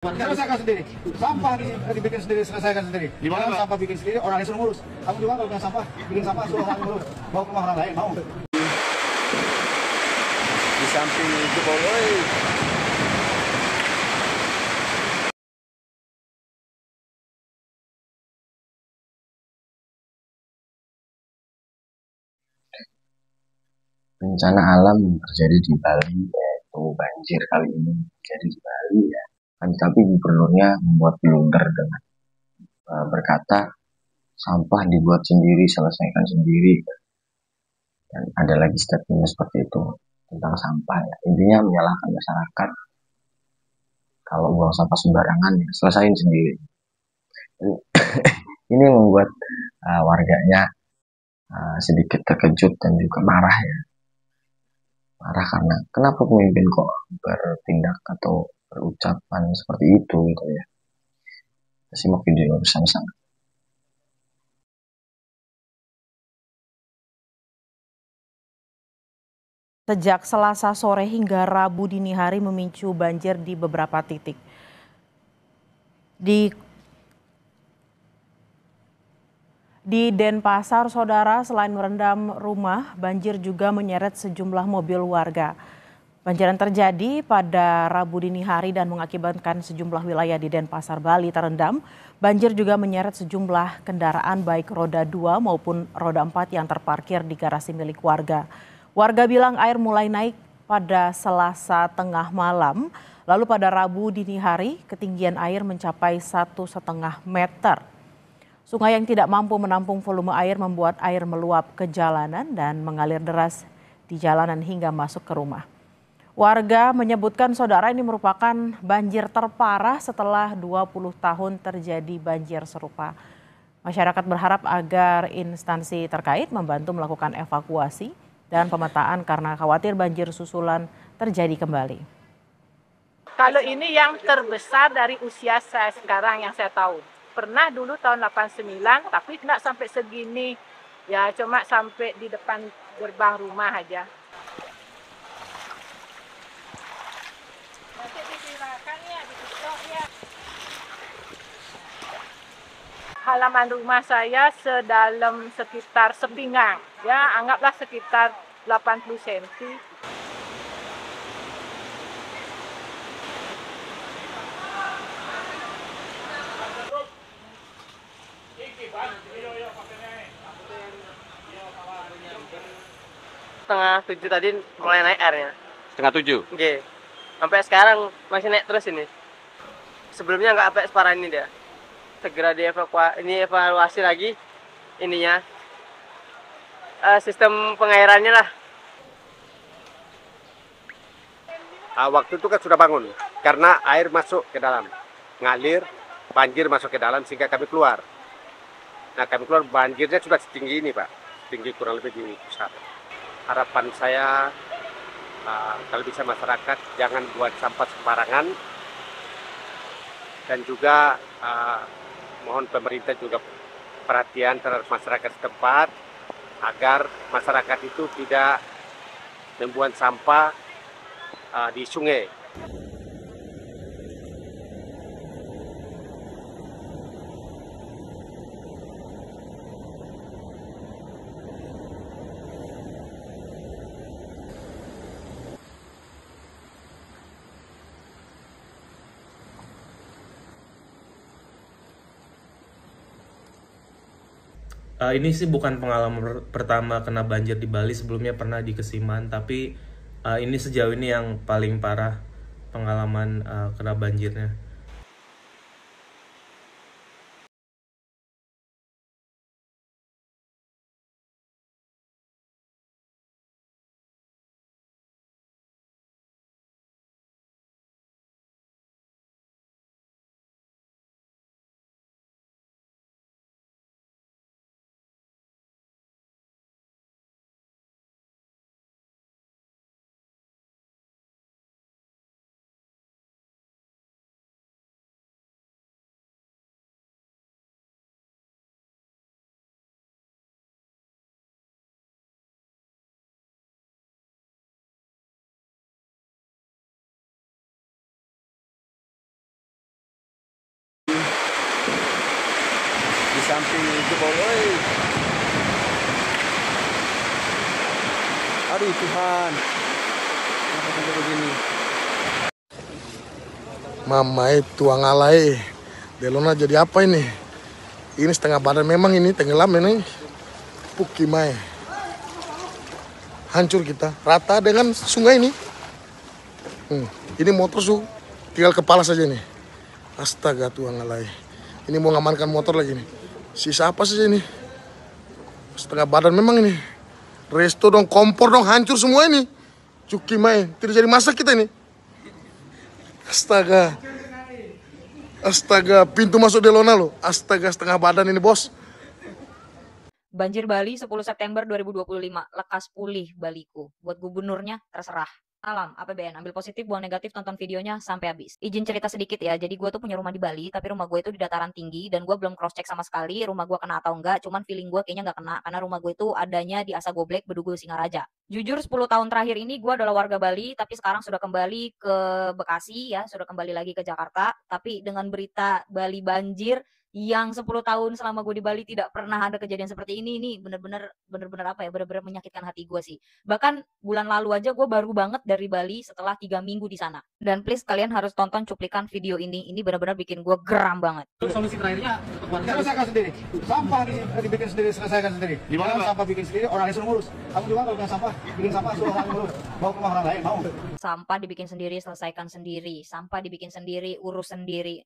Selesaikan sendiri. Sampah dibikin sendiri, selesaikan sendiri. Di mana, Pak? Sampah bikin sendiri, orang lain suruh ngurus. Kamu juga kalau punya sampah, bikin sampah suruh orang ngurus. Bawa ke rumah orang lain, mau? Di samping jebol, oi. Bencana alam yang terjadi di Bali, yaitu banjir kali ini terjadi di Bali ya. Tapi gubernurnya membuat blunder dengan berkata sampah dibuat sendiri, selesaikan sendiri. Dan ada lagi statementnya seperti itu tentang sampah ya. Intinya menyalahkan masyarakat kalau buang sampah sembarangan ya selesain sendiri. Ini membuat warganya sedikit terkejut dan juga marah ya. Marah karena kenapa pemimpin kok bertindak atau berucapan seperti itu gitu ya. Kita simak video bersama-sama. Sejak Selasa sore hingga Rabu dini hari memicu banjir di beberapa titik. Di Denpasar, saudara, selain merendam rumah, banjir juga menyeret sejumlah mobil warga. Banjir yang terjadi pada Rabu dini hari dan mengakibatkan sejumlah wilayah di Denpasar, Bali terendam. Banjir juga menyeret sejumlah kendaraan baik roda 2 maupun roda 4 yang terparkir di garasi milik warga. Warga bilang air mulai naik pada Selasa tengah malam, lalu pada Rabu dini hari ketinggian air mencapai 1,5 meter. Sungai yang tidak mampu menampung volume air membuat air meluap ke jalanan dan mengalir deras di jalanan hingga masuk ke rumah. Warga menyebutkan saudara ini merupakan banjir terparah setelah 20 tahun terjadi banjir serupa. Masyarakat berharap agar instansi terkait membantu melakukan evakuasi dan pemetaan karena khawatir banjir susulan terjadi kembali. Kalau ini yang terbesar dari usia saya sekarang yang saya tahu. Pernah dulu tahun 89, tapi tidak sampai segini. Ya cuma sampai di depan gerbang rumah aja. Nanti disilakan ya, ditutup ya. Halaman rumah saya sedalam sekitar sepinggang. Ya, anggaplah sekitar 80 cm. Setengah 7 tadi mulai naik airnya. Setengah 7? Oke. Sampai sekarang masih naik terus ini. Sebelumnya nggak sampai separah ini dia. Segera dievaluasi lagi ininya. Sistem pengairannya lah. Waktu itu kan sudah bangun karena air masuk ke dalam, ngalir, banjir masuk ke dalam sehingga kami keluar. Nah kami keluar banjirnya sudah setinggi ini Pak, tinggi kurang lebih di pusat. Harapan saya kalau bisa masyarakat jangan buat sampah sembarangan dan juga mohon pemerintah juga perhatian terhadap masyarakat setempat agar masyarakat itu tidak membuang sampah di sungai. Ini sih bukan pengalaman pertama kena banjir di Bali, sebelumnya pernah di Kesiman, tapi ini sejauh ini yang paling parah pengalaman kena banjirnya. samping jebol, oi. Aduh Tuhan, kenapa sampai begini? Mama tuang alai. Delona jadi apa ini? Ini setengah badan memang ini tenggelam ini. Pukimai. Hancur kita. Rata dengan sungai ini. Ini motor tinggal kepala saja nih. Astaga tuang alai. Ini mau ngamankan motor lagi nih. Sisa apa saja ini? Setengah badan memang ini. Resto dong, kompor dong, hancur semua ini. Cukimai. Tidak jadi masak kita ini. Astaga. Astaga, pintu masuk Delona loh. Astaga, setengah badan ini, bos. Banjir Bali 10 September 2025. Lekas pulih Baliku. Buat gubernurnya terserah. Alam, APBN, ambil positif, buang negatif, tonton videonya sampai habis. Izin cerita sedikit ya, jadi gue tuh punya rumah di Bali, tapi rumah gue itu di dataran tinggi, dan gue belum cross check sama sekali rumah gue kena atau enggak, cuman feeling gue kayaknya nggak kena, karena rumah gue itu adanya di Asagoblek, Bedugu, Singaraja. Jujur 10 tahun terakhir ini gue adalah warga Bali, tapi sekarang sudah kembali ke Bekasi ya, sudah kembali lagi ke Jakarta, tapi dengan berita Bali banjir, yang 10 tahun selama gue di Bali tidak pernah ada kejadian seperti ini bener-bener apa ya, bener-bener menyakitkan hati gue sih. Bahkan bulan lalu aja gue baru banget dari Bali setelah 3 minggu di sana. Dan please kalian harus tonton cuplikan video ini bener-bener bikin gue geram banget. Solusi terakhirnya selesaikan sendiri. Sampah dibikin sendiri, selesaikan sendiri. Di mana, Pak? Sampah bikin sendiri, orang yang suruh ngurus. Kamu juga kalau punya sampah, bikin sampah suruh orang ngurus. Bawa ke rumah orang lain, mau? Sampah dibikin sendiri, selesaikan sendiri. Sampah dibikin sendiri, urus sendiri.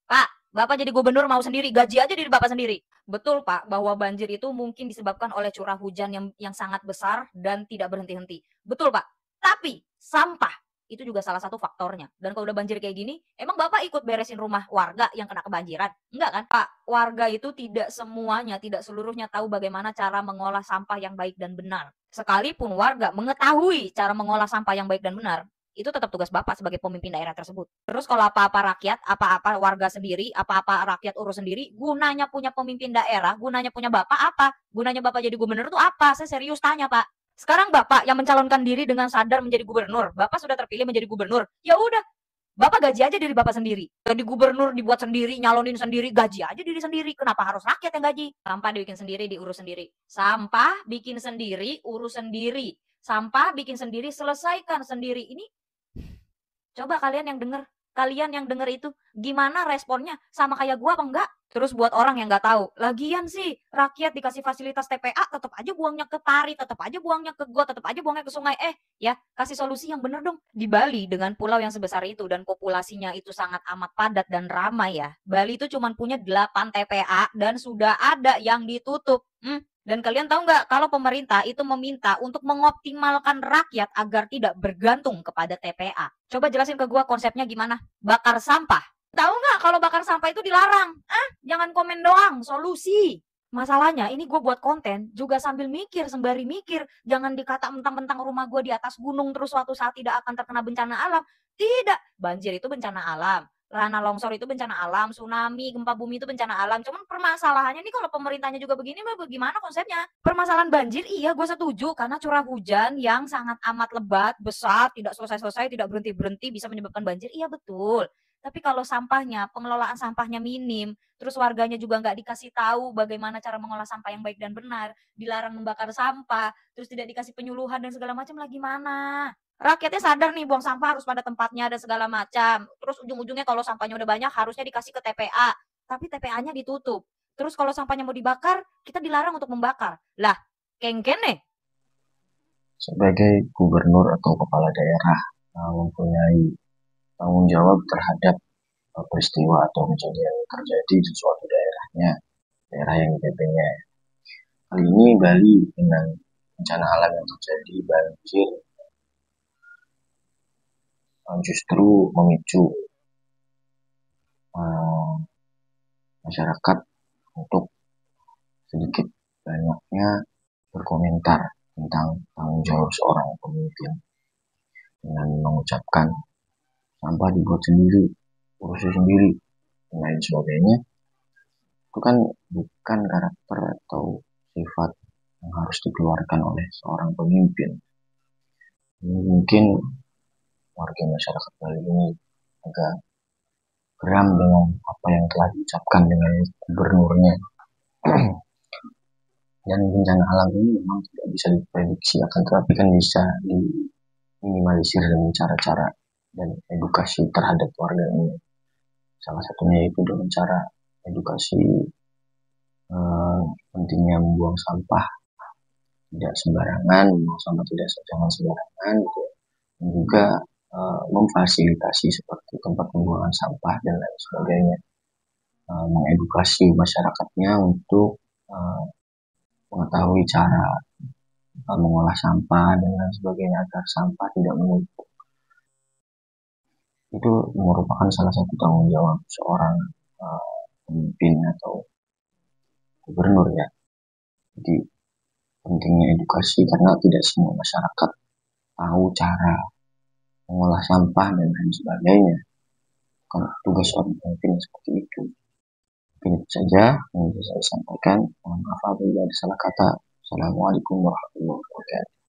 Pak, Bapak jadi gubernur mau sendiri, gaji aja diri Bapak sendiri. Betul Pak, bahwa banjir itu mungkin disebabkan oleh curah hujan yang sangat besar dan tidak berhenti-henti. Betul Pak, tapi sampah itu juga salah satu faktornya. Dan kalau udah banjir kayak gini, emang Bapak ikut beresin rumah warga yang kena kebanjiran? Enggak kan? Pak, warga itu tidak semuanya, tidak seluruhnya tahu bagaimana cara mengolah sampah yang baik dan benar. Sekalipun warga mengetahui cara mengolah sampah yang baik dan benar, itu tetap tugas Bapak sebagai pemimpin daerah tersebut. Terus kalau apa-apa rakyat, apa-apa warga sendiri, apa-apa rakyat urus sendiri, gunanya punya pemimpin daerah, gunanya punya Bapak apa? Gunanya Bapak jadi gubernur itu apa? Saya serius tanya Pak. Sekarang Bapak yang mencalonkan diri dengan sadar menjadi gubernur, Bapak sudah terpilih menjadi gubernur, ya udah, Bapak gaji aja diri Bapak sendiri. Jadi gubernur dibuat sendiri, nyalonin sendiri, gaji aja diri sendiri. Kenapa harus rakyat yang gaji? Sampah dibikin sendiri, diurus sendiri. Sampah bikin sendiri, urus sendiri. Sampah bikin sendiri, selesaikan sendiri. Ini coba kalian yang denger itu gimana responnya, sama kayak gua apa enggak? Terus buat orang yang nggak tahu, lagian sih rakyat dikasih fasilitas TPA tetap aja buangnya ke Tari, tetap aja buangnya ke got, tetap aja buangnya ke sungai. Ya kasih solusi yang bener dong. Di Bali dengan pulau yang sebesar itu dan populasinya itu sangat amat padat dan ramai ya, Bali itu cuma punya 8 TPA dan sudah ada yang ditutup. Dan kalian tahu nggak kalau pemerintah itu meminta untuk mengoptimalkan rakyat agar tidak bergantung kepada TPA. Coba jelasin ke gua konsepnya gimana? Bakar sampah. Tahu nggak kalau bakar sampah itu dilarang? Jangan komen doang, solusi. Masalahnya ini gue buat konten juga sambil mikir, sembari mikir. Jangan dikata mentang-mentang rumah gue di atas gunung terus suatu saat tidak akan terkena bencana alam. Tidak, banjir itu bencana alam. Tanah longsor itu bencana alam, tsunami, gempa bumi itu bencana alam. Cuman permasalahannya nih kalau pemerintahnya juga begini, bagaimana konsepnya? Permasalahan banjir, iya gue setuju. Karena curah hujan yang sangat amat lebat, besar, tidak selesai-selesai, tidak berhenti-berhenti bisa menyebabkan banjir, iya betul. Tapi kalau sampahnya, pengelolaan sampahnya minim, terus warganya juga nggak dikasih tahu bagaimana cara mengolah sampah yang baik dan benar, dilarang membakar sampah, terus tidak dikasih penyuluhan dan segala macam, lagi mana? Rakyatnya sadar nih buang sampah harus pada tempatnya dan segala macam. Terus ujung-ujungnya kalau sampahnya udah banyak harusnya dikasih ke TPA. Tapi TPA-nya ditutup. Terus kalau sampahnya mau dibakar, kita dilarang untuk membakar. Lah, kengkene. Sebagai gubernur atau kepala daerah mempunyai tanggung jawab terhadap peristiwa atau kejadian yang terjadi di suatu daerahnya, daerah yang dipimpinnya. Kali ini Bali dengan bencana alam yang terjadi, banjir, justru memicu masyarakat untuk sedikit banyaknya berkomentar tentang tanggung jawab seorang pemimpin dengan mengucapkan sampah dibuat sendiri, urus sendiri, dan lain sebagainya. Itu kan bukan karakter atau sifat yang harus dikeluarkan oleh seorang pemimpin. Ini mungkin warga masyarakat Bali ini agak geram dengan apa yang telah diucapkan dengan gubernurnya. Dan bencana alam ini memang tidak bisa diprediksi, akan tetapi kan bisa diminimalisir dengan cara-cara dan edukasi terhadap warga ini. Salah satunya itu dengan cara edukasi pentingnya membuang sampah tidak sembarangan, membuang sampah jangan sembarangan, gitu ya. Dan juga memfasilitasi seperti tempat pembuangan sampah dan lain sebagainya, mengedukasi masyarakatnya untuk mengetahui cara mengolah sampah dan lain sebagainya agar sampah tidak menumpuk. Itu merupakan salah satu tanggung jawab seorang pemimpin atau gubernur ya. Jadi pentingnya edukasi karena tidak semua masyarakat tahu cara mengolah sampah dan lain sebagainya. Karena tugas seorang pemimpin seperti itu. Mungkin itu saja yang bisa saya sampaikan. Mohon maaf apabila ada salah kata. Assalamualaikum warahmatullahi wabarakatuh.